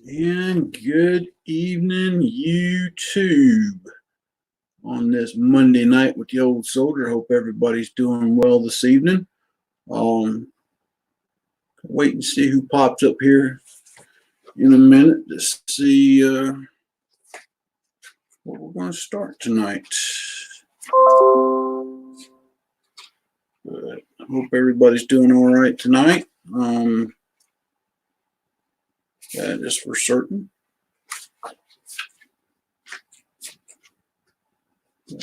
And good evening, YouTube, on this Monday night with the old soldier. Hope everybody's doing well this evening. Wait and see who pops up here in a minute to see what we're going to start tonight. But I hope everybody's doing all right tonight. That is for certain.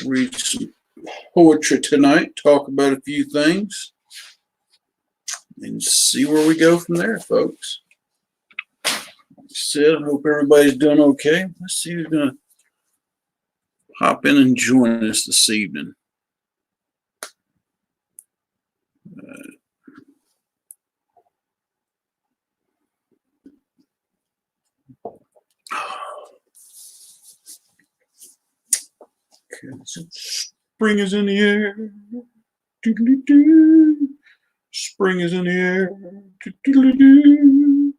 Read some poetry tonight, talk about a few things, and see where we go from there, folks. Like I said, I hope everybody's doing okay. Let's see who's going to hop in and join us this evening. Okay, so spring is in the air. Doo-doo-doo. Spring is in the air. Doo-doo-doo.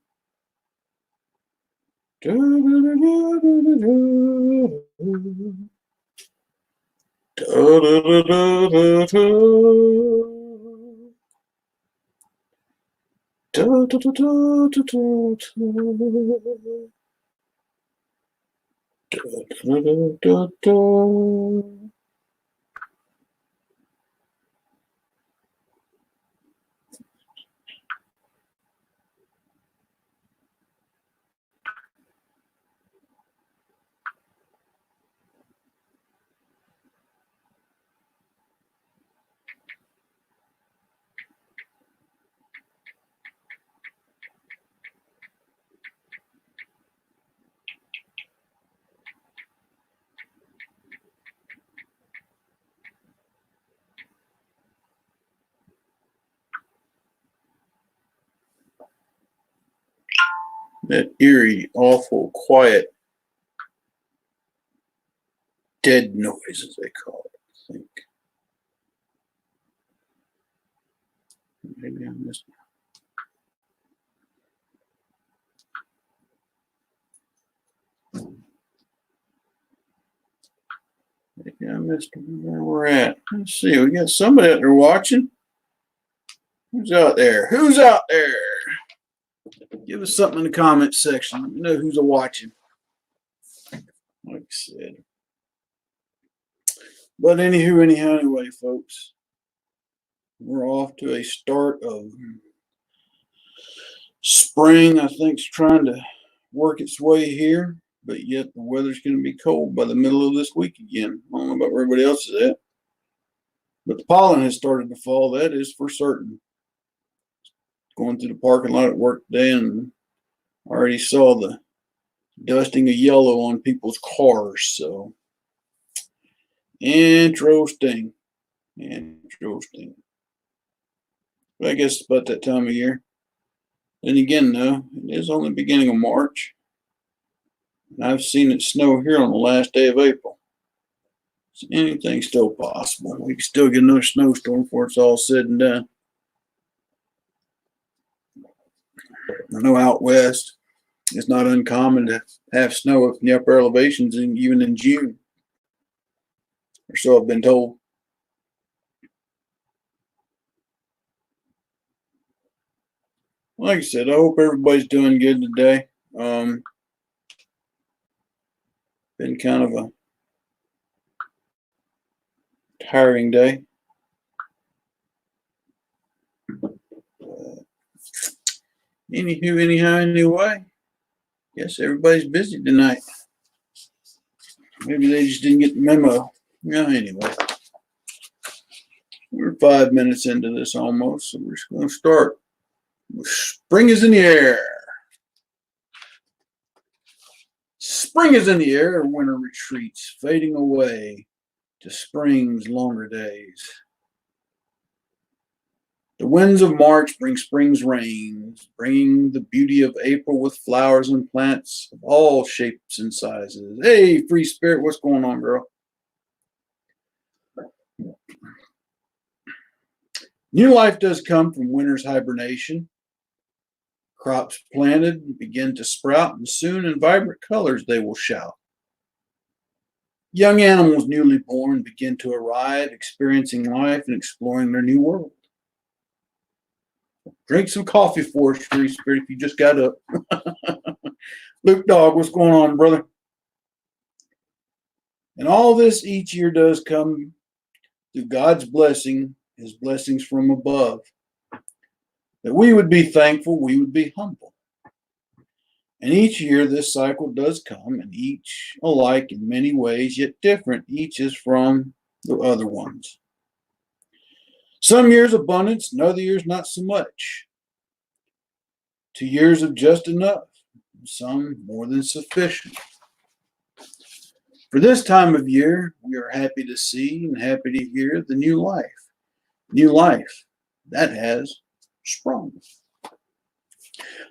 That eerie, awful, quiet, dead noise, as they call it, I think. Maybe I missed it. Maybe I missed where we're at. Let's see. We got somebody out there watching. Who's out there? Who's out there? Give us something in the comments section. Let me know who's watching. Like I said. But anyway, folks, we're off to a start of spring. I think it's trying to work its way here, but yet the weather's going to be cold by the middle of this week again. I don't know about where everybody else is at, but the pollen has started to fall. That is for certain. Going through the parking lot at work today, and I already saw the dusting of yellow on people's cars. So interesting. But I guess it's about that time of year. Then again, though, it is only the beginning of March. And I've seen it snow here on the last day of April. So anything's still possible. We can still get another snowstorm before it's all said and done. I know out west, it's not uncommon to have snow up in the upper elevations, even in June. Or so I've been told. Like I said, I hope everybody's doing good today. Been kind of a tiring day. Anyway, guess everybody's busy tonight. Maybe they just didn't get the memo. Yeah, anyway. We're 5 minutes into this almost, so we're just going to start. Spring is in the air. Spring is in the air, winter retreats, fading away to spring's longer days. The winds of March bring spring's rains, bringing the beauty of April with flowers and plants of all shapes and sizes. Hey, Free Spirit, what's going on, girl? New life does come from winter's hibernation. Crops planted begin to sprout, and soon in vibrant colors they will shout. Young animals newly born begin to arrive, experiencing life and exploring their new world. Drink some coffee for us, Free Spirit, if you just got up. Luke Dog, what's going on, brother? And all this each year does come through God's blessing, his blessings from above. That we would be thankful, we would be humble. And each year this cycle does come, and each alike in many ways, yet different. Each is from the other ones. Some years abundance, and other years not so much. 2 years of just enough, and some more than sufficient. For this time of year, we are happy to see and happy to hear the new life. New life that has sprung.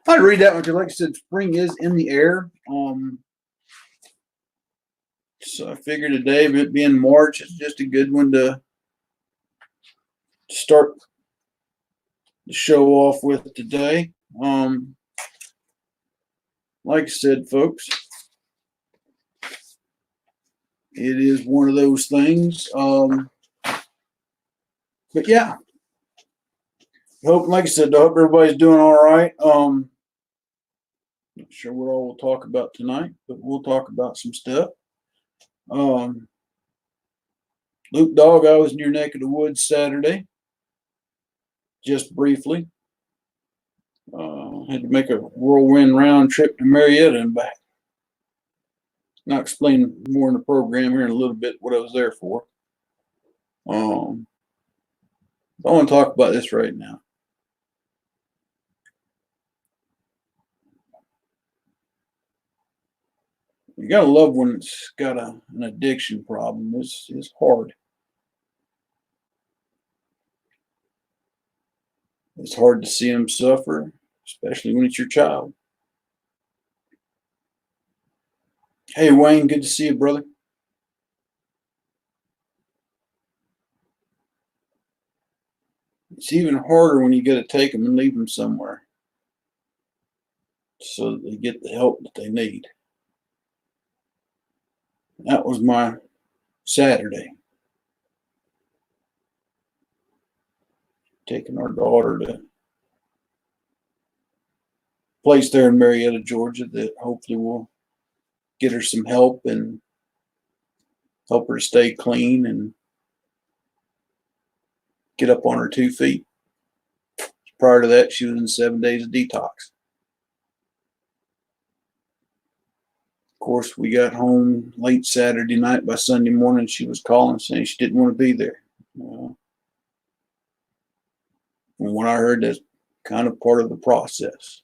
I'd read that one because, like I said, spring is in the air. So I figured today, it being March, it's just a good one to start the show off with today. Like I said, folks, it is one of those things. But yeah, hope, like I said, I hope everybody's doing all right. Not sure what all we'll talk about tonight, but we'll talk about some stuff. Luke Dog, I was in your neck of the woods Saturday, just briefly. Had to make a whirlwind round trip to Marietta and back. I'll explain more in the program here in a little bit what I was there for. I want to talk about this right now. You got a loved one that's got an addiction problem. It's hard. It's hard to see them suffer, especially when it's your child. Hey, Wayne, good to see you, brother. It's even harder when you got to take them and leave them somewhere so that they get the help that they need. That was my Saturday. Taking our daughter to a place there in Marietta, Georgia, that hopefully will get her some help and help her stay clean and get up on her 2 feet. Prior to that, she was in 7 days of detox. Of course, we got home late Saturday night. By Sunday morning, she was calling saying she didn't want to be there. And when I heard that's kind of part of the process.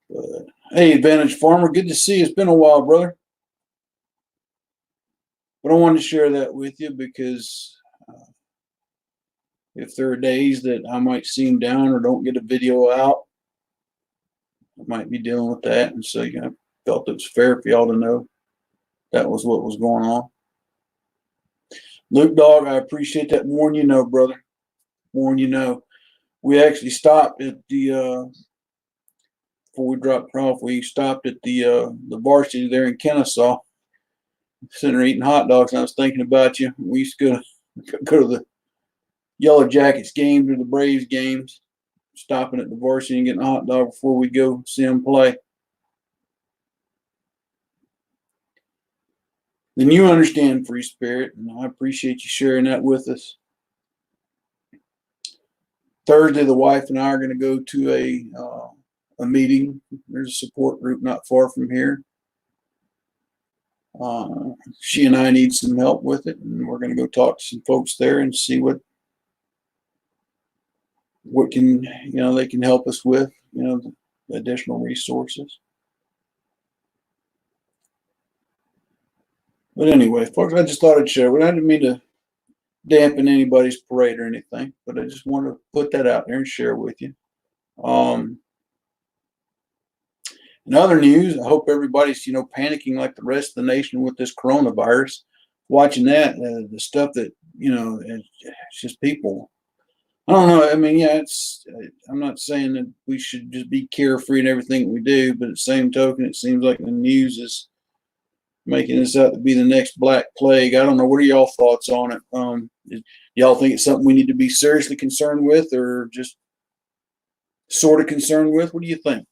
But hey, Advantage Farmer, good to see you. It's been a while, brother. But I wanted to share that with you because if there are days that I might seem down or don't get a video out, I might be dealing with that. And so I felt it was fair for y'all to know that was what was going on. Luke Dog, I appreciate that. More than you know, brother. More than you know. We actually stopped at the before we dropped her off, we stopped at the varsity there in Kennesaw, sitting there eating hot dogs, and I was thinking about you. We used to go to the Yellow Jackets games or the Braves games, stopping at the varsity and getting a hot dog before we go see them play. Then you understand, Free Spirit, and I appreciate you sharing that with us. Thursday, the wife and I are going to go to a meeting. There's a support group not far from here. She and I need some help with it, and we're going to go talk to some folks there and see what can they can help us with, the additional resources. But anyway, folks, I just thought I'd share. I didn't mean to dampen anybody's parade or anything, but I just wanted to put that out there and share with you. In other news, I hope everybody's, panicking like the rest of the nation with this coronavirus. Watching that, the stuff that it's just people. I don't know. I mean, yeah, I'm not saying that we should just be carefree in everything we do, but at the same token, it seems like the news is making this out to be the next Black Plague. I don't know. What are y'all thoughts on it? Y'all think it's something we need to be seriously concerned with, or just sort of concerned with? What do you think?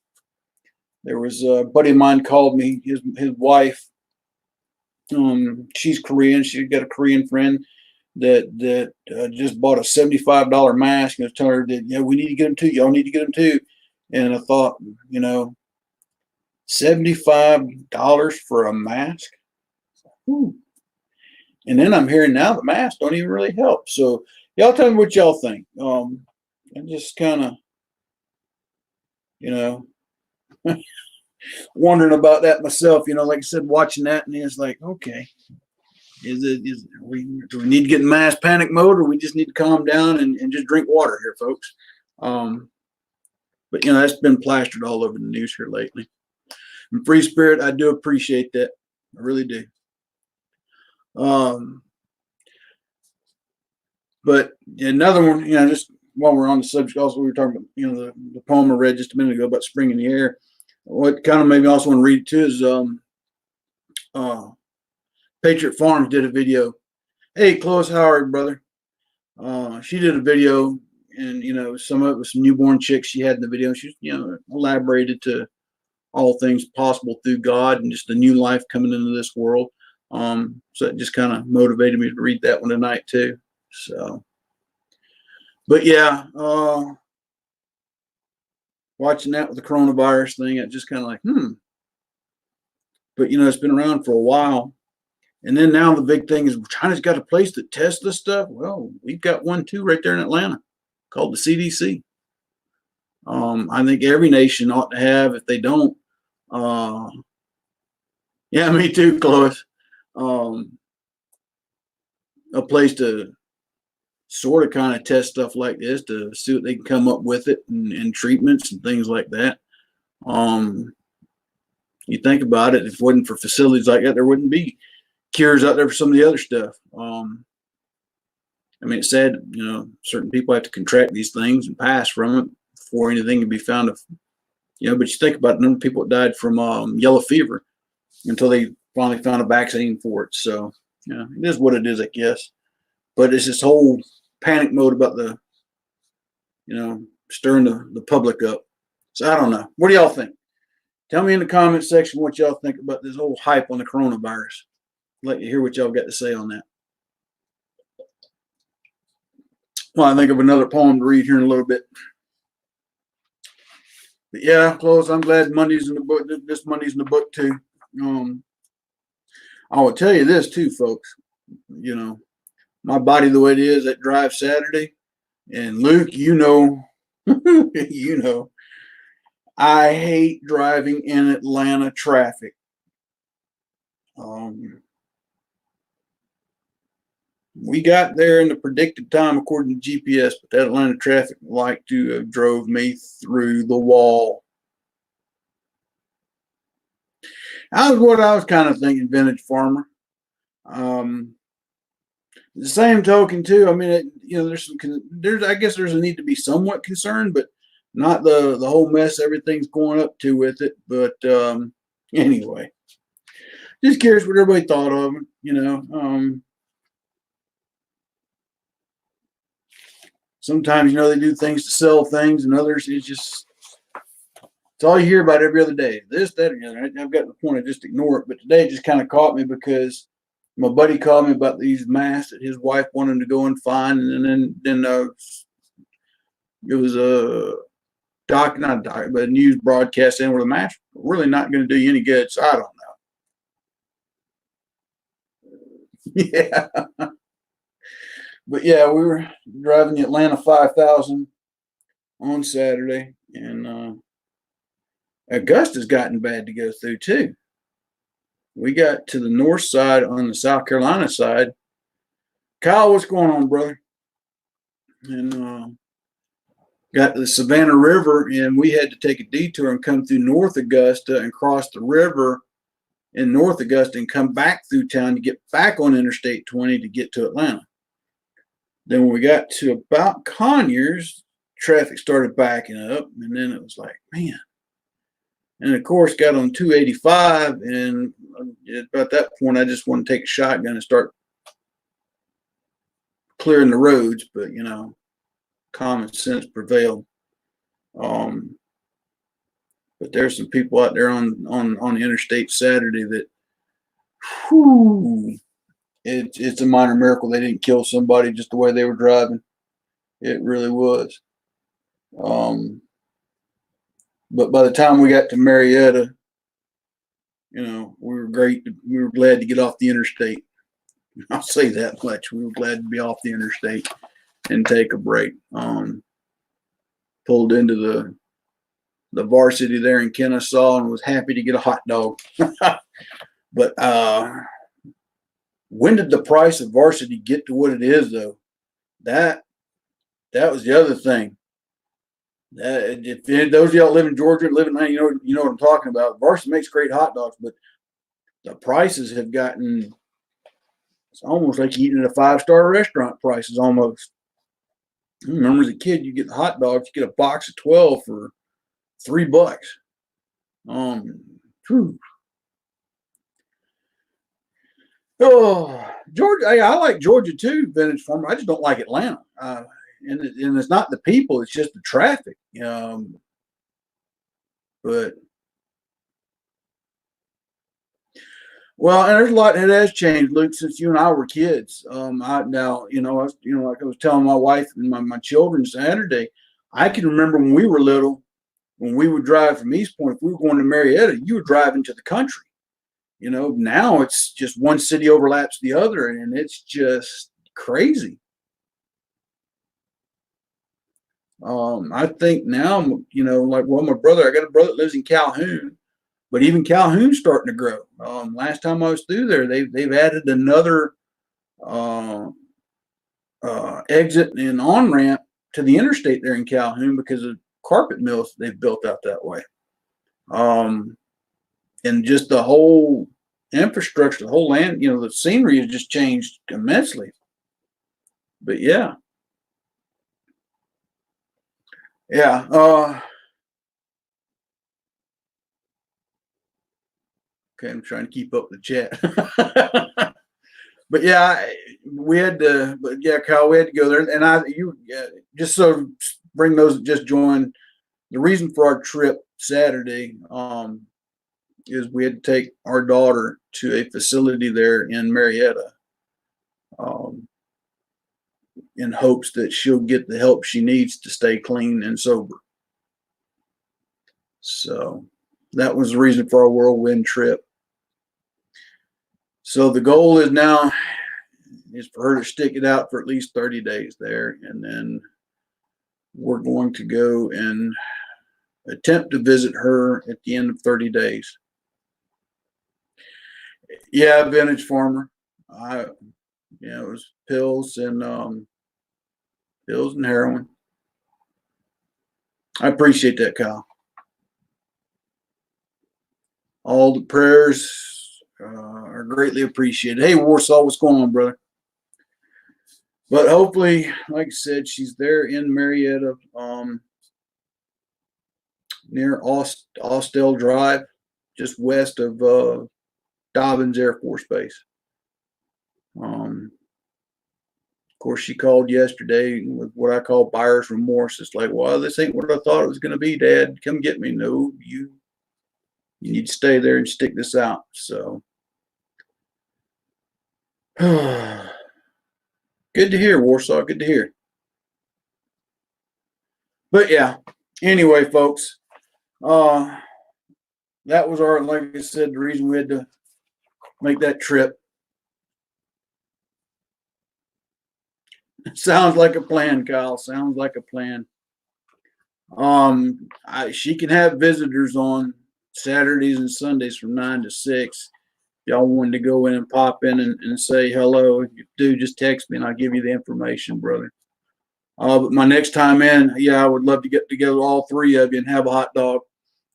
There was a buddy of mine called me. His wife, she's Korean. She's got a Korean friend that just bought a $75 mask, and I was telling her that, yeah, we need to get them too. Y'all need to get them too. And I thought, $75 for a mask. Whew. And then I'm hearing now the masks don't even really help. So y'all tell me what y'all think. I'm just kind of, wondering about that myself. Like I said, watching that, and it's like, okay, do we need to get in mass panic mode, or we just need to calm down and just drink water here, folks? But that's been plastered all over the news here lately. And free spirit, I do appreciate that. I really do. But another one, just while we're on the subject, also we were talking about, the poem I read just a minute ago about spring in the air. What kind of made me also want to read it too is Patriot Farms did a video. Hey, Close, how are you, brother? She did a video, and some of it was some newborn chicks she had in the video. She elaborated to all things possible through God and just the new life coming into this world. So it just kind of motivated me to read that one tonight too. So, but yeah, watching that with the coronavirus thing, it just kind of like, But it's been around for a while. And then now the big thing is China's got a place that tests this stuff. Well, we've got one too right there in Atlanta called the CDC. I think every nation ought to have, if they don't, yeah, me too, Chloe, a place to sort of kind of test stuff like this to see what they can come up with it and treatments and things like that. You think about it, if it wasn't for facilities like that, there wouldn't be cures out there for some of the other stuff. I mean, it's sad, certain people have to contract these things and pass from it before anything can be found. But you think about the number of people that died from yellow fever until they finally found a vaccine for it. So, it is what it is, I guess. But it's this whole panic mode about the, stirring the public up. So I don't know. What do y'all think? Tell me in the comment section what y'all think about this whole hype on the coronavirus. I'd like to hear what y'all got to say on that. Well, I think of another poem to read here in a little bit. But yeah, close. I'm glad Monday's in the book. This Monday's in the book too. I will tell you this too, folks. My body the way it is, that drive Saturday, and Luke, I hate driving in Atlanta traffic. We got there in the predicted time according to GPS, but that Atlanta traffic like to have drove me through the wall. That was what I was kind of thinking, vintage farmer. The same token too. I mean, I guess there's a need to be somewhat concerned, but not the whole mess everything's going up to with it. But anyway, just curious what everybody thought of it. Sometimes they do things to sell things, and others it's all you hear about every other day. This, that, and the other. I've got to the point I just ignore it. But today it just kind of caught me because my buddy called me about these masks that his wife wanted to go and find, and then it was a but a news broadcast in where the masks were really not going to do you any good. So I don't know. Yeah, but yeah, we were driving the Atlanta 5000 on Saturday, and Augusta's gotten bad to go through too. We got to the north side on the South Carolina side. Kyle, what's going on, brother? And got to the Savannah River, and we had to take a detour and come through North Augusta and cross the river in North Augusta and come back through town to get back on Interstate 20 to get to Atlanta. Then when we got to about Conyers, traffic started backing up, and then it was like, man. And of course, got on 285, and about that point, I just want to take a shotgun and start clearing the roads. But common sense prevailed. But there's some people out there on the interstate Saturday that, whew, it's a minor miracle they didn't kill somebody just the way they were driving. It really was. But by the time we got to Marietta, we were great. We were glad to get off the interstate. I'll say that much. We were glad to be off the interstate and take a break. Pulled into the varsity there in Kennesaw and was happy to get a hot dog. But when did the price of varsity get to what it is, though? That was the other thing. If those of y'all live in Georgia, you know what I'm talking about. Varsity makes great hot dogs, but the prices have gotten. It's almost like eating at a 5-star restaurant. Prices almost. I remember as a kid, you get the hot dogs, you get a box of 12 for $3. Oh, Georgia. I like Georgia too, vintage farmer. I just don't like Atlanta. And it's not the people; it's just the traffic. But well, and there's a lot that has changed, Luke, since you and I were kids. Like I was telling my wife and my children Saturday, I can remember when we were little, when we would drive from East Point. If we were going to Marietta, you were driving to the country. Now it's just one city overlaps the other, and it's just crazy. I think now, like, well, I got a brother that lives in Calhoun, but even Calhoun's starting to grow. Last time I was through there, they've added another exit and on ramp to the interstate there in Calhoun because of carpet mills they've built out that way. And just the whole infrastructure, the whole land, the scenery has just changed immensely. But yeah. Yeah. Okay, I'm trying to keep up the chat. But yeah, we had to. But yeah, Kyle, we had to go there, and just so bring those that just joined. The reason for our trip Saturday is we had to take our daughter to a facility there in Marietta, in hopes that she'll get the help she needs to stay clean and sober. So that was the reason for our whirlwind trip. So the goal is now is for her to stick it out for at least 30 days there, and then we're going to go and attempt to visit her at the end of 30 days. Yeah, vintage farmer. It was pills and heroin. I appreciate that, Kyle. All the prayers are greatly appreciated. Hey, Warsaw, what's going on, brother? But hopefully, like I said, she's there in Marietta, near Austell Drive, just west of Dobbins Air Force Base. Of course, she called yesterday with what I call buyer's remorse. It's like, well, this ain't what I thought it was going to be, Dad. Come get me. No, you need to stay there and stick this out. So, good to hear, Warsaw. Good to hear. But yeah, anyway, folks, that was like I said, the reason we had to make that trip. Sounds like a plan, Kyle. Sounds like a plan. She can have visitors on Saturdays and Sundays from 9 to 6. If y'all wanted to go in and pop in and say hello, if you do, just text me and I'll give you the information, brother. But my next time in, I would love to get together all three of you and have a hot dog.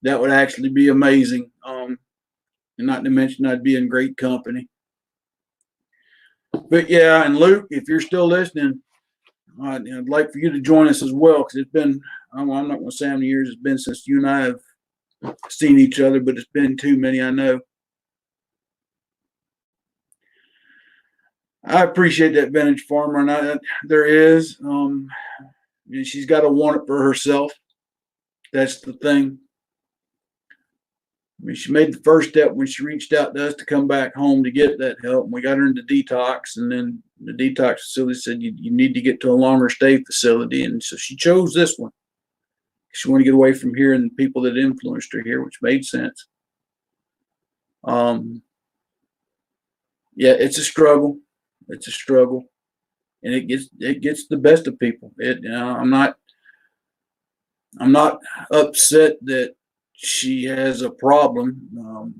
That would actually be amazing. And not to mention, I'd be in great company. But yeah, and Luke, if you're still listening, I'd like for you to join us as well, because it's been, I'm not going to say how many years it's been since you and I have seen each other, but it's been too many, I know. I appreciate that vintage farmer, and there is. She's got to want it for herself. That's the thing. I mean, she made the first step when she reached out to us to come back home to get that help. And we got her into detox, and then the detox facility said you need to get to a longer stay facility, and so she chose this one. She wanted to get away from here and the people that influenced her here, which made sense. Yeah, it's a struggle. It's a struggle, and it gets the best of people. I'm not upset that she has a problem.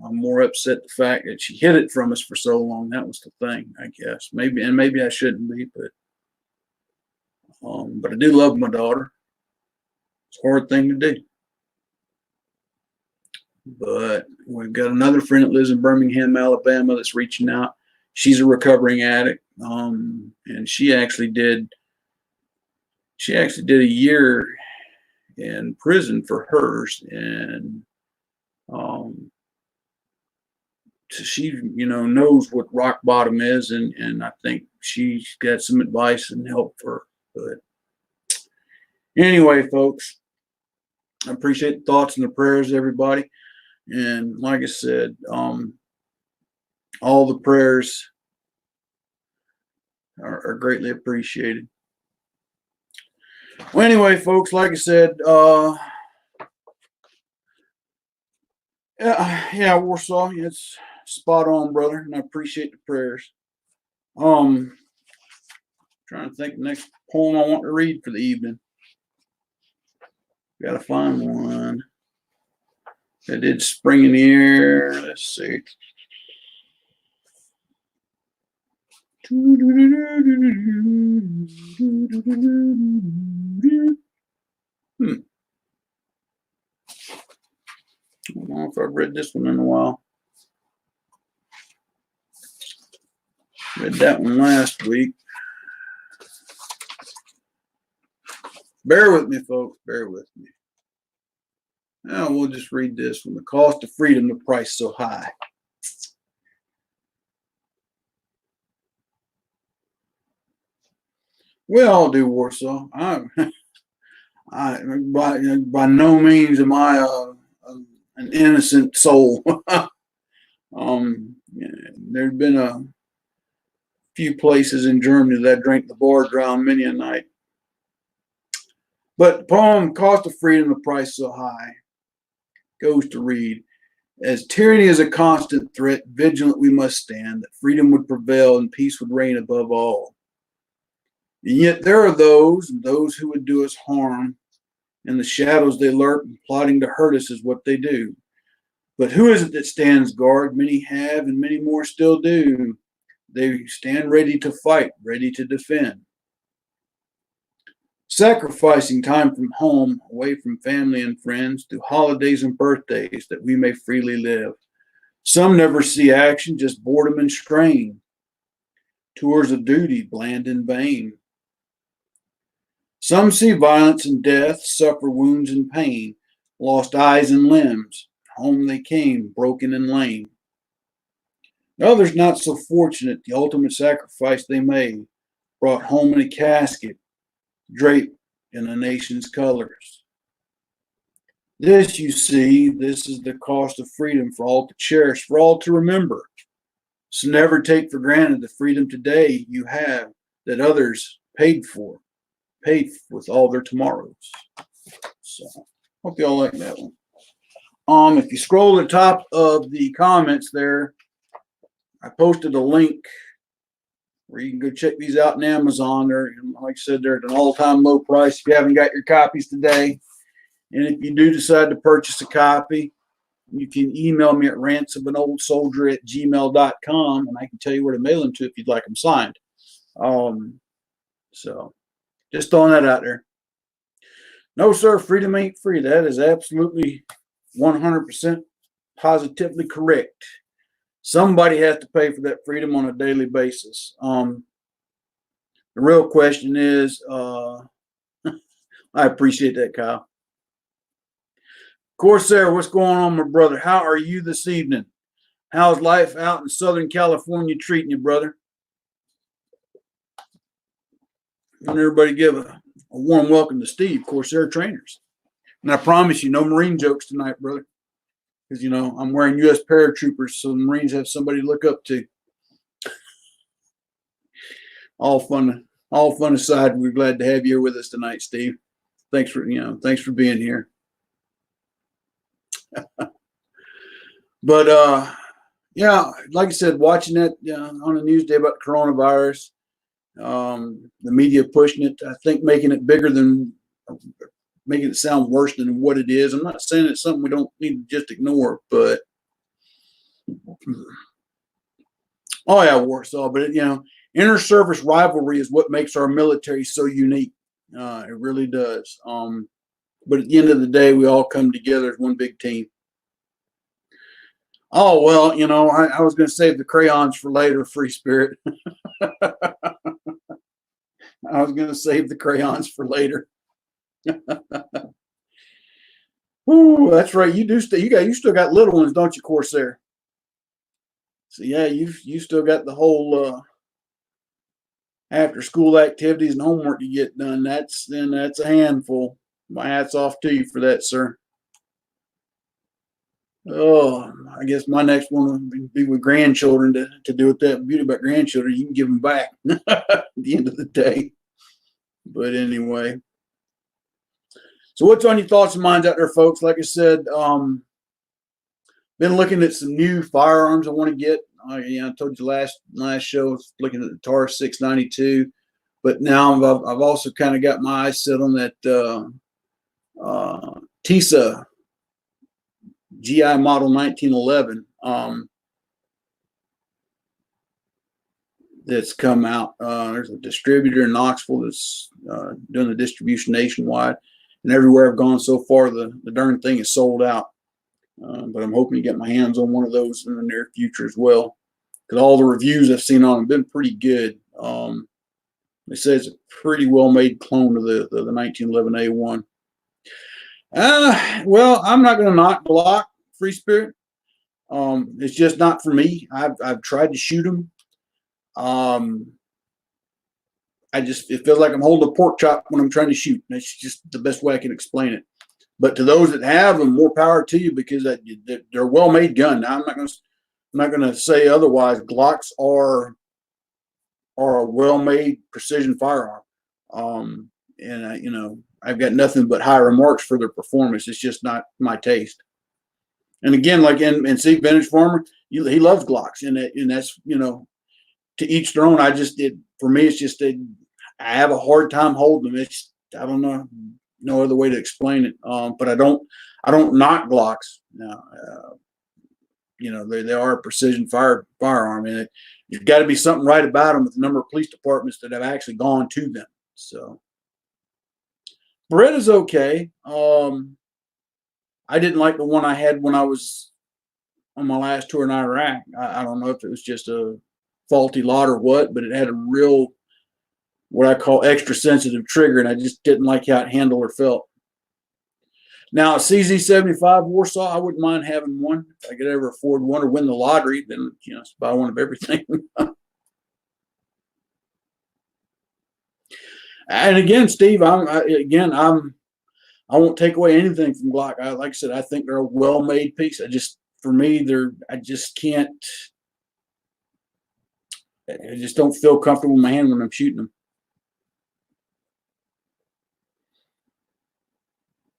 I'm more upset the fact that she hid it from us for so long. That was the thing, I guess. Maybe I shouldn't be, but I do love my daughter. It's a hard thing to do. But we've got another friend that lives in Birmingham, Alabama, that's reaching out. She's a recovering addict, and she actually did a year in prison for hers, and so she knows what rock bottom is, and I think she's got some advice and help for her. But anyway, folks, I appreciate the thoughts and the prayers, everybody. And like I said, all the prayers are greatly appreciated. Well, anyway, folks, like I said, yeah, Warsaw, it's spot on, brother, and I appreciate the prayers. Trying to think the next poem I want to read for the evening. Gotta find one. I did spring in the air. Let's see. I don't know if I've read this one in a while. Read that one last week. Bear with me, folks. Bear with me. Now we'll just read this one. The cost of freedom, the price so high. We all do, Warsaw. By no means am I an innocent soul. There's been a few places in Germany that I drank the bar drown many a night. But the poem, Cost of Freedom, the Price So High, goes to read, as tyranny is a constant threat, vigilant we must stand, that freedom would prevail and peace would reign above all. And yet there are those who would do us harm. In the shadows they lurk, plotting to hurt us is what they do. But who is it that stands guard? Many have and many more still do. They stand ready to fight, ready to defend. Sacrificing time from home, away from family and friends, to holidays and birthdays that we may freely live. Some never see action, just boredom and strain. Tours of duty, bland and vain. Some see violence and death, suffer wounds and pain, lost eyes and limbs. Home they came, broken and lame. Others not so fortunate, the ultimate sacrifice they made, brought home in a casket, draped in a nation's colors. This, you see, this is the cost of freedom for all to cherish, for all to remember. So never take for granted the freedom today you have that others paid with all their tomorrows. So, hope y'all like that one. If you scroll to the top of the comments there, I posted a link where you can go check these out in Amazon. They're, like I said, they're at an all-time low price if you haven't got your copies today. And if you do decide to purchase a copy, you can email me at rantsofanoldsoldier@gmail.com, and I can tell you where to mail them to if you'd like them signed. So just throwing that out there. No, sir, freedom ain't free. That is absolutely 100% positively correct. Somebody has to pay for that freedom on a daily basis. The real question is, I appreciate that, Kyle. Corsair, what's going on, my brother? How are you this evening? How's life out in Southern California treating you, brother? And everybody give a warm welcome to Steve, Corsair Trainers. And I promise you, no Marine jokes tonight, brother. Because, you know, I'm wearing U.S. paratroopers, so the Marines have somebody to look up to. All fun aside, we're glad to have you here with us tonight, Steve. Thanks for being here. But yeah, like I said, watching that on the news day about the coronavirus, the media pushing it, I think making it sound worse than what it is. I'm not saying it's something we don't need to just ignore, but oh yeah, Warsaw. But inter-service rivalry is what makes our military so unique. It really does. But at the end of the day, we all come together as one big team. Oh, well, I was going to save the crayons for later, Free Spirit. I was going to save the crayons for later. Ooh, that's right. You still got little ones, don't you, Corsair? So yeah, you still got the whole after school activities and homework to get done. That's a handful. My hat's off to you for that, sir. Oh, I guess my next one would be with grandchildren to do with that. Beauty about grandchildren, you can give them back at the end of the day. But anyway, so what's on your thoughts and minds out there, folks? Like I said, been looking at some new firearms I want to get. I told you last show I was looking at the TAR 692, but now I've also kind of got my eyes set on that TISA GI model 1911 that's come out. There's a distributor in Knoxville that's doing the distribution nationwide, and everywhere I've gone so far, the darn thing is sold out. But I'm hoping to get my hands on one of those in the near future as well, because all the reviews I've seen on them have been pretty good. They say it's a pretty well-made clone of the 1911A1. Well, I'm not going to knock Glock, Free Spirit. It's just not for me. I've tried to shoot them. It feels like I'm holding a pork chop when I'm trying to shoot. That's just the best way I can explain it. But to those that have them, more power to you, because they're well-made gun. Now, I'm not going to say otherwise. Glocks are a well-made precision firearm, and I've got nothing but high remarks for their performance. It's just not my taste. And again, like in see, Vintage Farmer, he loves Glocks, and that's to each their own. For me, it's just I have a hard time holding them. I don't know. No other way to explain it. But I don't knock Glocks. Now, they are a precision firearm, and there's got to be something right about them with the number of police departments that have actually gone to them. So Beretta's okay. I didn't like the one I had when I was on my last tour in Iraq. I don't know if it was just a faulty lot or what, but it had a real, what I call extra sensitive trigger, and I just didn't like how it handled or felt. Now, a CZ75 Warsaw, I wouldn't mind having one. If I could ever afford one or win the lottery, then buy one of everything. And again, Steve, I won't take away anything from Glock. Like I said, I think they're a well-made piece. For me, I just don't feel comfortable in my hand when I'm shooting them.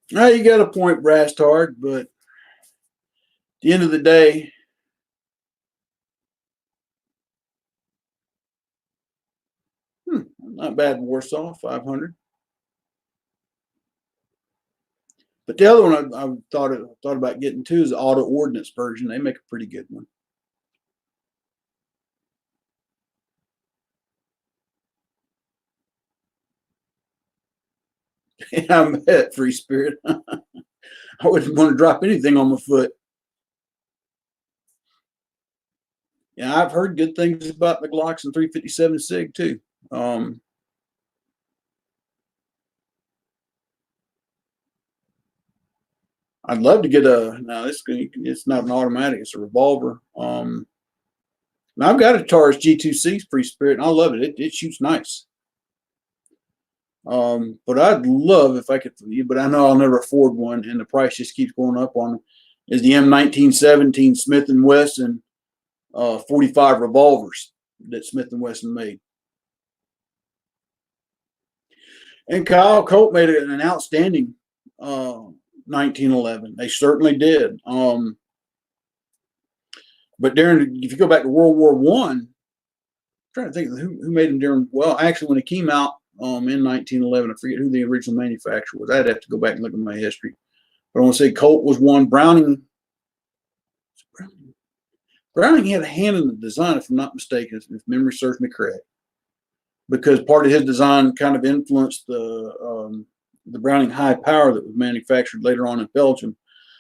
You got a point, Brass Tard, but at the end of the day, not bad. Warsaw 500. But the other one I thought about getting too is the auto ordnance version. They make a pretty good one. Yeah, I bet, Free Spirit. I wouldn't want to drop anything on my foot. Yeah, I've heard good things about the Glocks and 357 SIG too. I'd love to get it's not an automatic, it's a revolver. Now I've got a Taurus G2C Free Spirit, and I love it. It shoots nice. But I'd love if I could, but I know I'll never afford one, and the price just keeps going up on them. Is the M1917 Smith and Wesson 45 revolvers that Smith and Wesson made. And Kyle Colt made an outstanding 1911. They certainly did. But if you go back to World War One, I'm trying to think of who made them during. Well, actually, when it came out in 1911, I forget who the original manufacturer was. I'd have to go back and look at my history. But I want to say Colt was one. Browning had a hand in the design, if I'm not mistaken, if memory serves me correct, because part of his design kind of influenced the Browning high power that was manufactured later on in Belgium.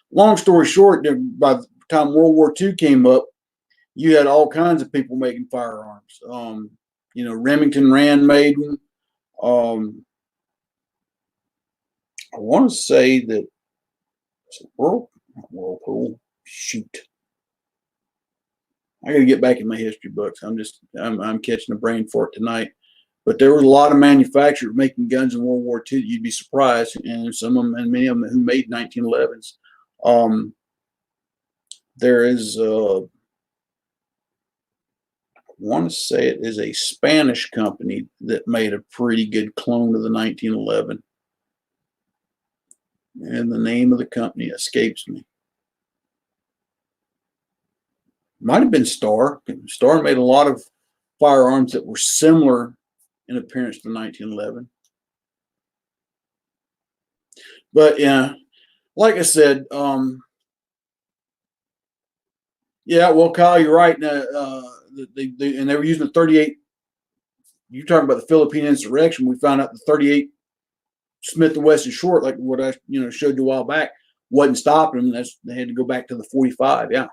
Long story short, by the time World War II came up, you had all kinds of people making firearms. Remington Rand made them. I want to say that Whirlpool. Shoot, I got to get back in my history books. I'm catching a brain fart tonight. But there were a lot of manufacturers making guns in World War II. You'd be surprised, and some of them, and many of them who made 1911s. There is, I want to say it is a Spanish company that made a pretty good clone of the 1911. And the name of the company escapes me. Might have been Star. Star made a lot of firearms that were similar in appearance to 1911. But yeah, like I said, yeah, well, Kyle, you're right. They were using the 38. You're talking about the Philippine insurrection. We found out the 38 Smith and Wesson short, like what I showed you a while back, wasn't stopping them. They had to go back to the 45. Yeah.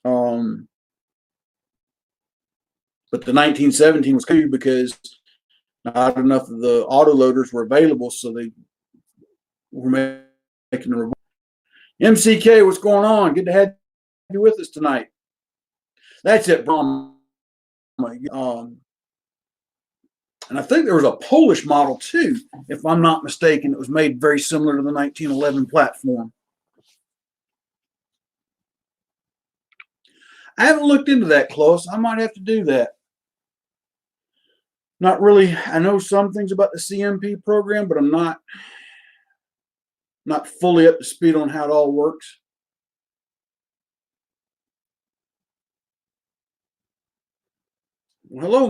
But the 1917 was cool because not enough of the autoloaders were available, so they were making the. MCK, what's going on? Good to have you with us tonight. That's it, Brahma. And I think there was a Polish model too, if I'm not mistaken. It was made very similar to the 1911 platform. I haven't looked into that close. I might have to do that. Not really. I know some things about the CMP program, but I'm not fully up to speed on how it all works. Well, hello,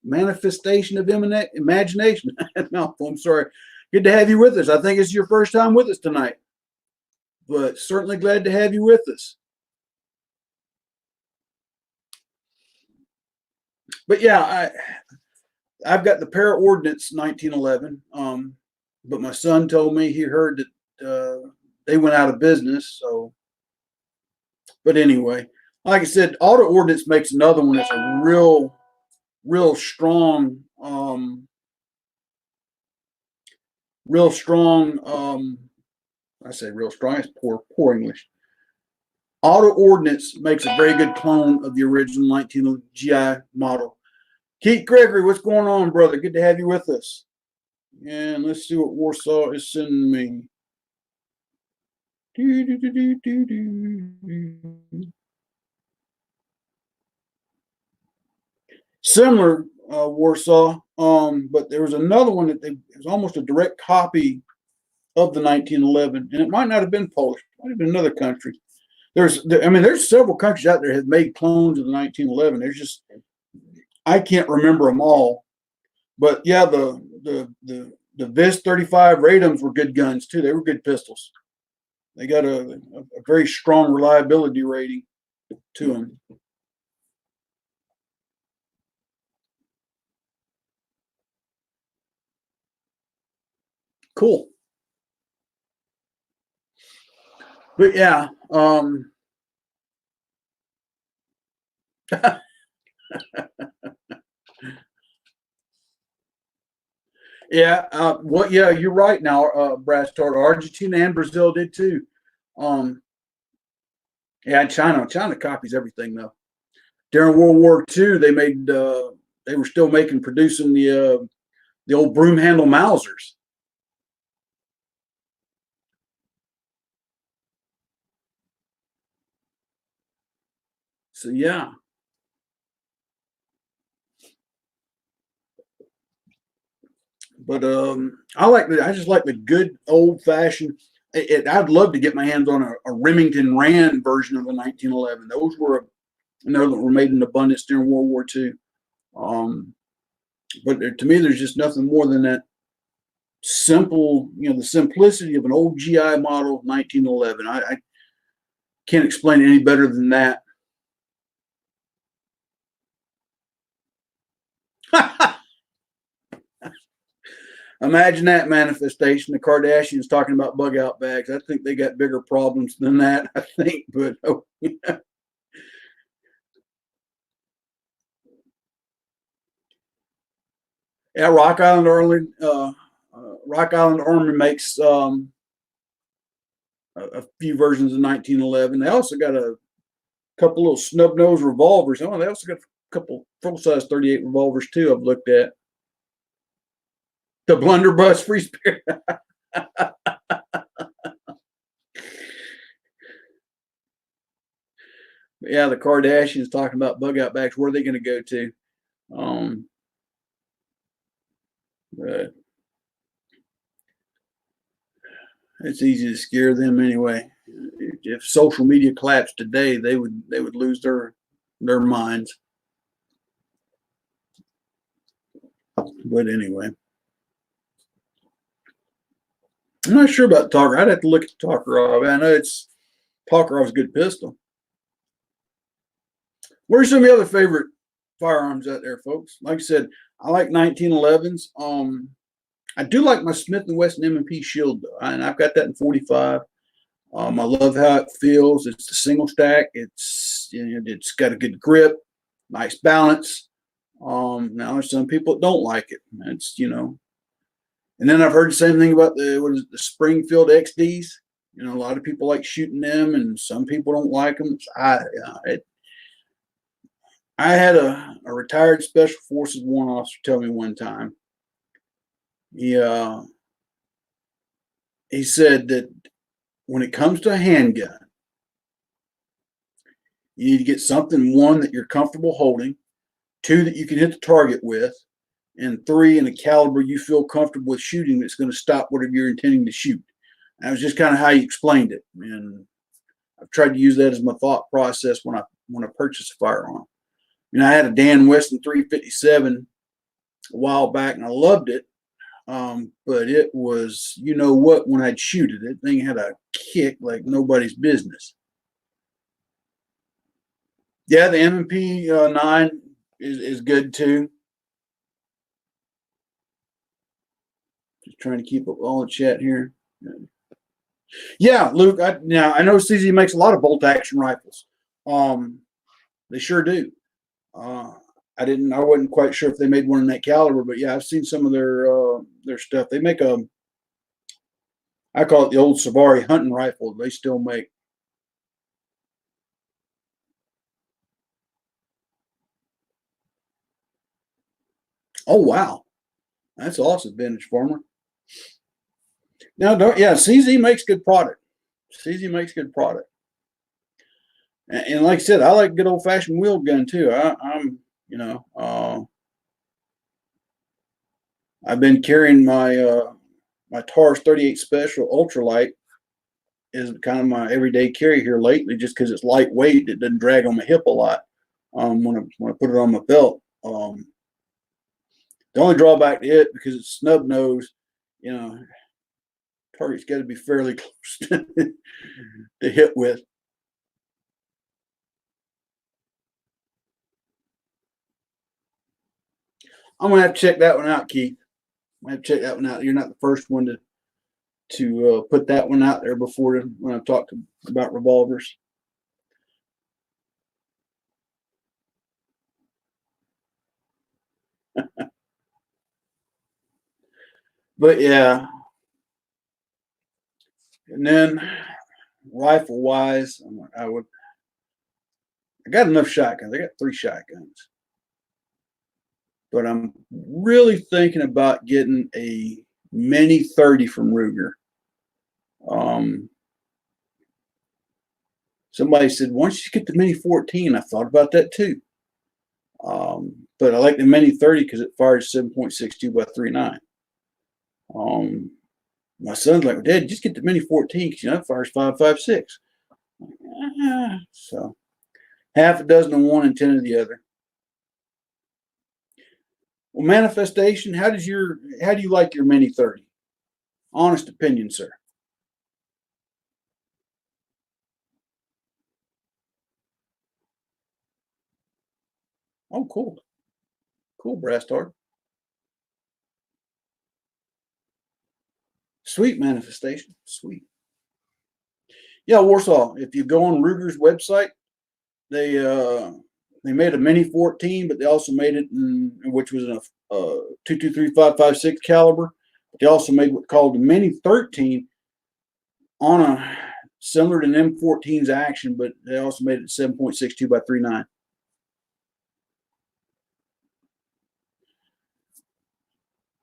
manifestation of imagination. No, I'm sorry. Good to have you with us. I think it's your first time with us tonight, but certainly glad to have you with us. But yeah, I've got the Para Ordnance 1911, but my son told me he heard that they went out of business. So, but anyway, like I said, Auto Ordnance makes another one that's a real strong, I say real strong. It's poor English. Auto Ordnance makes a very good clone of the original 19 GI model. Keith Gregory, what's going on, brother? Good to have you with us. And let's see what Warsaw is sending me. Similar Warsaw, but there was another one that it was almost a direct copy of the 1911, and it might not have been Polish. It might have been another country. There's several countries out there that have made clones of the 1911. There's just, I can't remember them all, but yeah, the Vis 35 Radums were good guns too. They were good pistols. They got a very strong reliability rating to them. Cool. But yeah, yeah, yeah, you're right now, Brad Starter. Argentina and Brazil did too. Yeah, China copies everything though. During World War II, they were still producing the old broom handle Mausers. So yeah, but I just like the good old fashioned. I'd love to get my hands on a Remington Rand version of the 1911. Those were that were made in abundance during World War II. Um, but to me, there's just nothing more than that simple, the simplicity of an old GI model 1911. I can't explain it any better than that. Imagine that manifestation. The Kardashians talking about bug out bags. I think they got bigger problems than that. I think, but oh, yeah. Yeah, Rock Island Army makes a few versions of 1911. They also got a couple little snub nose revolvers. Oh, they also got a couple full size 38 revolvers too. I've looked at the blunderbuss free spirit. Yeah, the Kardashians talking about bug out bags. Where are they going to go to? Um, but it's easy to scare them anyway. If social media collapsed today, they would lose their minds. But anyway, I'm not sure about Talker. I'd have to look at Talker. I know it's Takarov's a good pistol. Where's some of the other favorite firearms out there, folks? Like I said, I like 1911s. I do like my Smith and Wesson M&P Shield though, and I've got that in 45. I love how it feels. It's the single stack. It's got a good grip, nice balance. Now there's some people that don't like it. And then I've heard the same thing about the Springfield XDs. A lot of people like shooting them, and some people don't like them. I had a retired Special Forces warrant officer tell me one time. He said that when it comes to a handgun, you need to get something, one, that you're comfortable holding, two, that you can hit the target with, and three, in a caliber you feel comfortable with shooting that's going to stop whatever you're intending to shoot. And that was just kind of how he explained it. And I've tried to use that as my thought process when I purchase a firearm. I had a Dan Weston 357 a while back, and I loved it. But it was, what, when I'd shoot it, that thing had a kick like nobody's business. Yeah, the M&P 9 is good too. Just trying to keep up all the chat here. Yeah, Luke. I know CZ makes a lot of bolt action rifles. They sure do. I wasn't quite sure if they made one in that caliber, but yeah, I've seen some of their stuff. They make I call it the old Savari hunting rifle. They still make. Oh wow, that's awesome, vintage farmer. Now, yeah, CZ makes good product. CZ makes good product. And like I said, I like good old fashioned wheel gun too. I've been carrying my Taurus 38 Special Ultralight is kind of my everyday carry here lately, just because it's lightweight. It doesn't drag on my hip a lot when I put it on my belt. The only drawback to it, because it's snub nose, you know, target's got to be fairly close to hit with. I'm gonna have to check that one out, Keith. I have to check that one out. You're not the first one to put that one out there before when I've talked about revolvers. But yeah, and then rifle wise, I got enough shotguns. I got 3 shotguns, but I'm really thinking about getting a Mini 30 from Ruger. Somebody said, once you get the Mini 14, I thought about that too. But I like the Mini 30 because it fires 7.62 by 3.9. My son's like, Dad, just get the Mini 14 because it fires 5.56. So half a dozen of one and 10 of the other. Well, manifestation, how do you like your Mini 30? Honest opinion, sir. Oh, cool. Cool, Brass Tart. Sweet manifestation. Sweet. Yeah, Warsaw. If you go on Ruger's website, they made a Mini 14, but they also made it which was a 223.556 caliber. But they also made what's called the Mini 13 on a similar to an M14's action, but they also made it 7.62 by 3.9.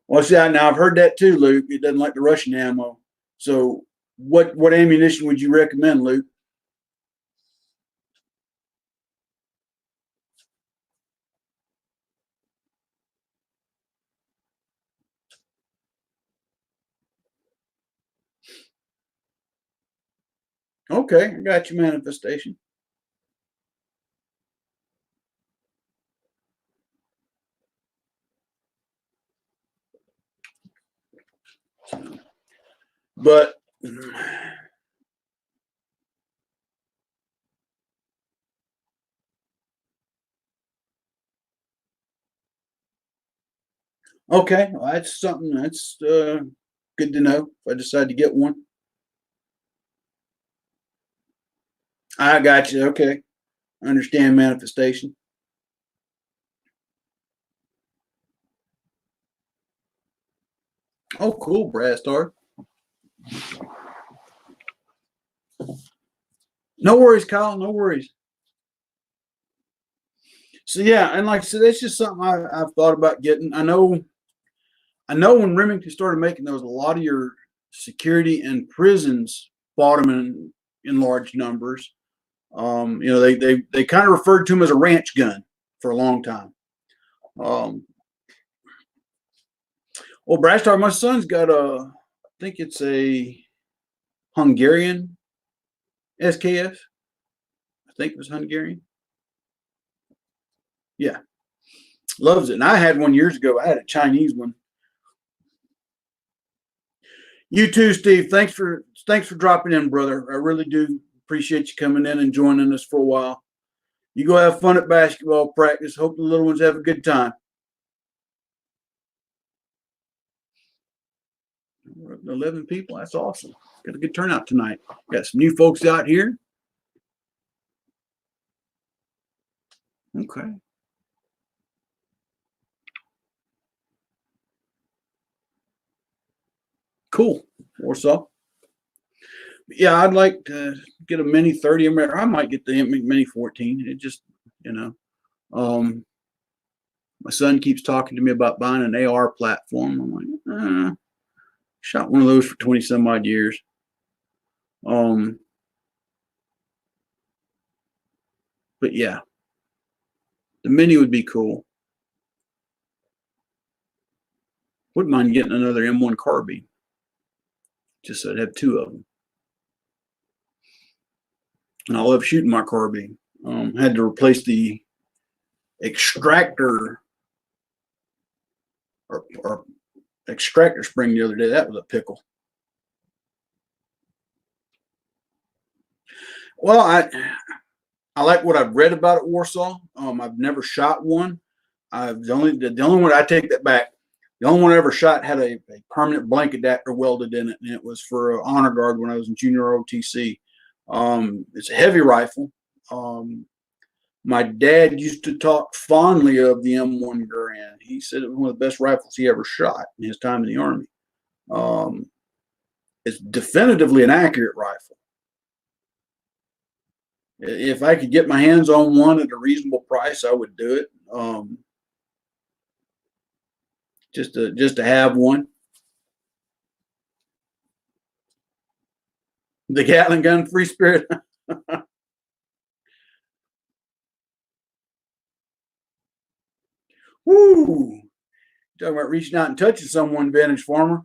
Well, see, now I've heard that too, Luke. It doesn't like the Russian ammo. So, what ammunition would you recommend, Luke? Okay, I got your manifestation. But okay, well, that's something that's good to know. If I decide to get one, I got you. Okay, I understand manifestation. Oh, cool, Brass Star. No worries, Kyle. No worries. So yeah, and like I said, that's just something I've thought about getting. I know when Remington started making those, a lot of your security and prisons bought them in large numbers. They kind of referred to them as a ranch gun for a long time. Um, well, Brass Star, my son's got I think it's a Hungarian SKS. I think it was Hungarian. Yeah, loves it. And I had one years ago. I had a Chinese one. You too, Steve. Thanks for dropping in, brother. I really do appreciate you coming in and joining us for a while. You go have fun at basketball practice. Hope the little ones have a good time. 11 people. That's awesome. Got a good turnout tonight. Got some new folks out here. Okay. Cool. Warsaw. Yeah, I'd like to get a Mini 30. I might get the Mini 14. It just, you know, um, my son keeps talking to me about buying an AR platform. I'm like, shot one of those for 20 some odd years. But yeah, the Mini would be cool. Wouldn't mind getting another M1 carbine, just so I'd have 2 of them. And I love shooting my carbine. Had to replace the extractor or extractor spring the other day. That was a pickle. Well, I like what I've read about at Warsaw. I've never shot one. The only one I take that back. The only one I ever shot had a permanent blank adapter welded in it, and it was for an honor guard when I was in junior OTC. It's a heavy rifle. My dad used to talk fondly of the M1 Garand. He said it was one of the best rifles he ever shot in his time in the Army. It's definitively an accurate rifle. If I could get my hands on one at a reasonable price, I would do it. Just to have one. The Gatling gun, free spirit. Woo! Talking about reaching out and touching someone, Vintage Farmer.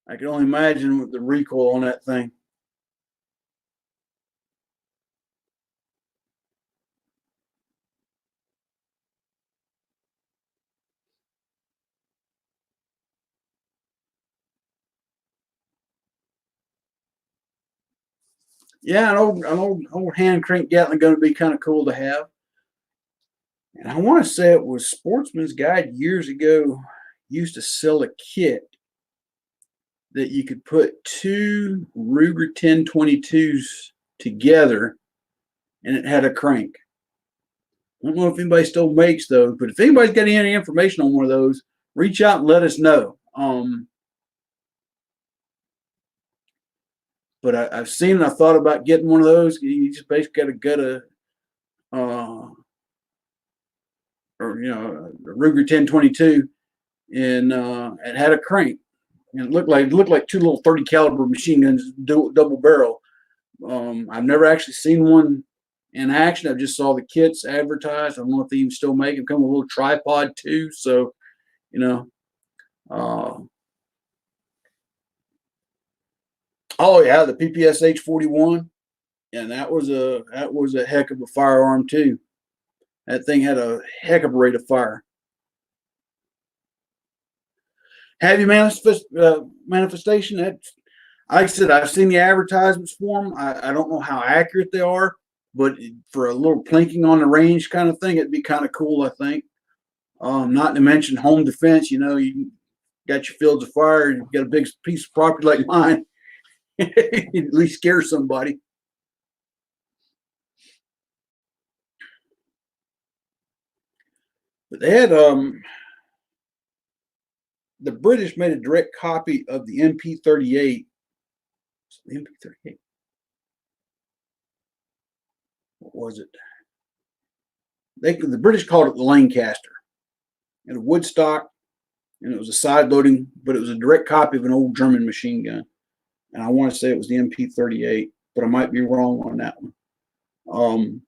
I can only imagine with the recoil on that thing. Yeah, an old hand crank Gatling gun would be kind of cool to have. And I want to say it was Sportsman's Guide years ago used to sell a kit that you could put two Ruger 1022s together, and it had a crank. I don't know if anybody still makes those, but if anybody's got any information on one of those, reach out and let us know. But I've seen and I thought about getting one of those. You just basically got to gut a, or a Ruger 1022, and it had a crank, and it looked like two little 30 caliber machine guns, double barrel. I've never actually seen one in action. I just saw the kits advertised. I don't know if they even still make them. Come with a little tripod too, so you know. Oh yeah, the PPS H41, and that was a heck of a firearm too. That thing had a heck of a rate of fire. Heavy manifestation. That, like I said, I've seen the advertisements for them. I don't know how accurate they are, but for a little plinking on the range kind of thing, it'd be kind of cool, I think. Not to mention home defense. You got your fields of fire, you've got a big piece of property like mine. At least scare somebody. But they had the British made a direct copy of the MP38. The MP38. What was it? The British called it the Lancaster, and a Woodstock, and it was a side loading, but it was a direct copy of an old German machine gun. And I want to say it was the MP38, but I might be wrong on that one.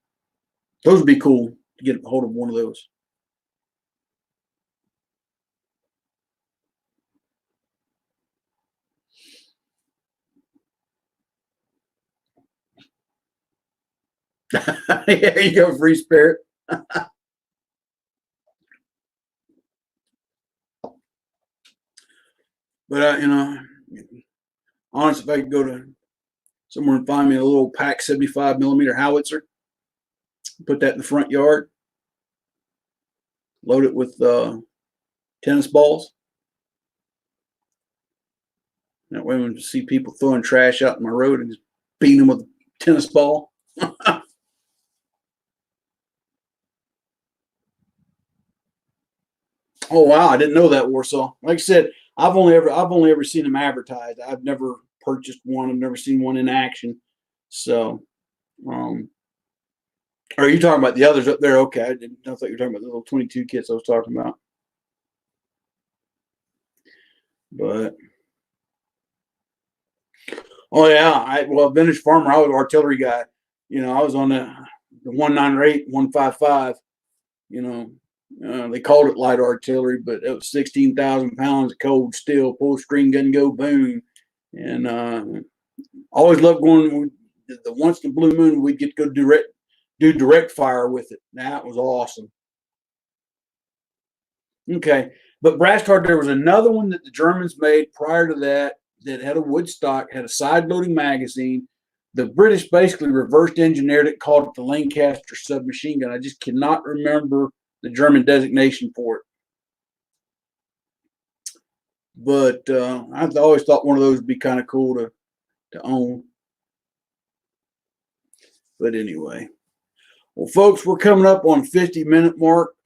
Those would be cool to get a hold of one of those. Yeah, you go, free spirit. But honestly, if I could go to somewhere and find me a little pack 75 millimeter howitzer, put that in the front yard, load it with tennis balls. That way, when you see people throwing trash out in my road, and just beat them with a tennis ball. Oh wow, I didn't know that, Warsaw. Like I said, I've only ever seen them advertised. I've never purchased one. I've never seen one in action. So, are you talking about the others up there? Okay, I thought you were talking about the little 22 kits I was talking about. But oh yeah, Vintage Farmer. I was an artillery guy. I was on the 198, 155. They called it light artillery, but it was 16,000 pounds of cold steel, pull string gun, go boom. And always loved going. The once in a blue moon, we'd get to go do direct fire with it. That was awesome. Okay, but Brastard, there was another one that the Germans made prior to that had a Woodstock, had a side loading magazine. The British basically reversed engineered it, called it the Lancaster submachine gun. I just cannot remember the German designation for it. But I've always thought one of those would be kind of cool to own. But anyway, well, folks, we're coming up on 50-minute mark.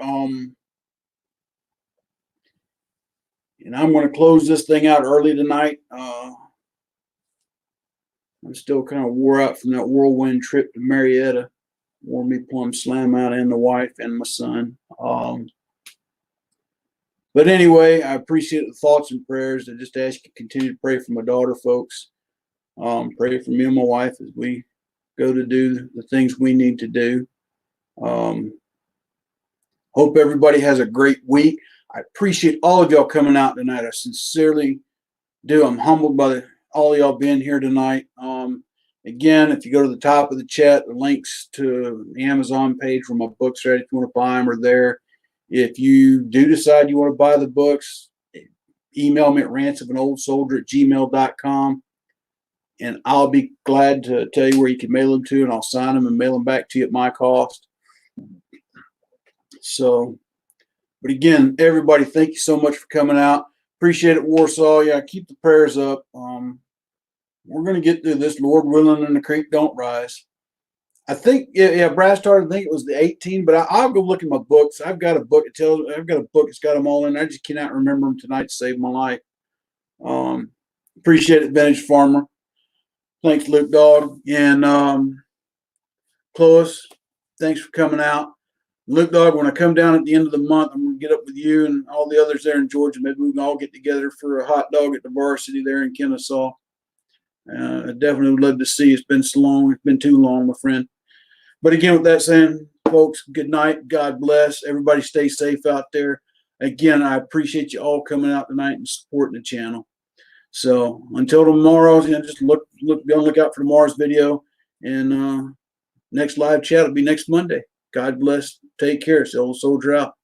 And I'm going to close this thing out early tonight. I'm still kind of wore out from that whirlwind trip to Marietta. Wore me plumb slam out, and the wife and my son. But anyway, I appreciate the thoughts and prayers. I just ask you to continue to pray for my daughter, folks. Pray for me and my wife as we go to do the things we need to do. Hope everybody has a great week. I appreciate all of y'all coming out tonight. I sincerely do. I'm humbled by all of y'all being here tonight. Again, if you go to the top of the chat, the links to the Amazon page where my books are at, if you want to buy them, are there. If you do decide you want to buy the books, email me at rantsofanoldsoldier@gmail.com, and I'll be glad to tell you where you can mail them to, and I'll sign them and mail them back to you at my cost. So, but again, everybody, thank you so much for coming out. Appreciate it, Warsaw. Yeah, keep the prayers up. We're going to get through this, Lord willing, and the creek don't rise. I think, yeah, Brad started, I think it was the 18th, but I'll go look at my books. I've got a book that's got them all in. I just cannot remember them tonight to save my life. Appreciate it, Vintage Farmer. Thanks, Luke Dog. And Clovis, thanks for coming out. Luke Dog, when I come down at the end of the month, I'm going to get up with you and all the others there in Georgia. Maybe we can all get together for a hot dog at the Varsity there in Kennesaw. I definitely would love to see you. It's been so long. It's been too long, my friend. But again, with that saying, folks, good night. God bless. Everybody stay safe out there. Again, I appreciate you all coming out tonight and supporting the channel. So until tomorrow, just be on the lookout for tomorrow's video. And next live chat will be next Monday. God bless. Take care. Old Soldier out.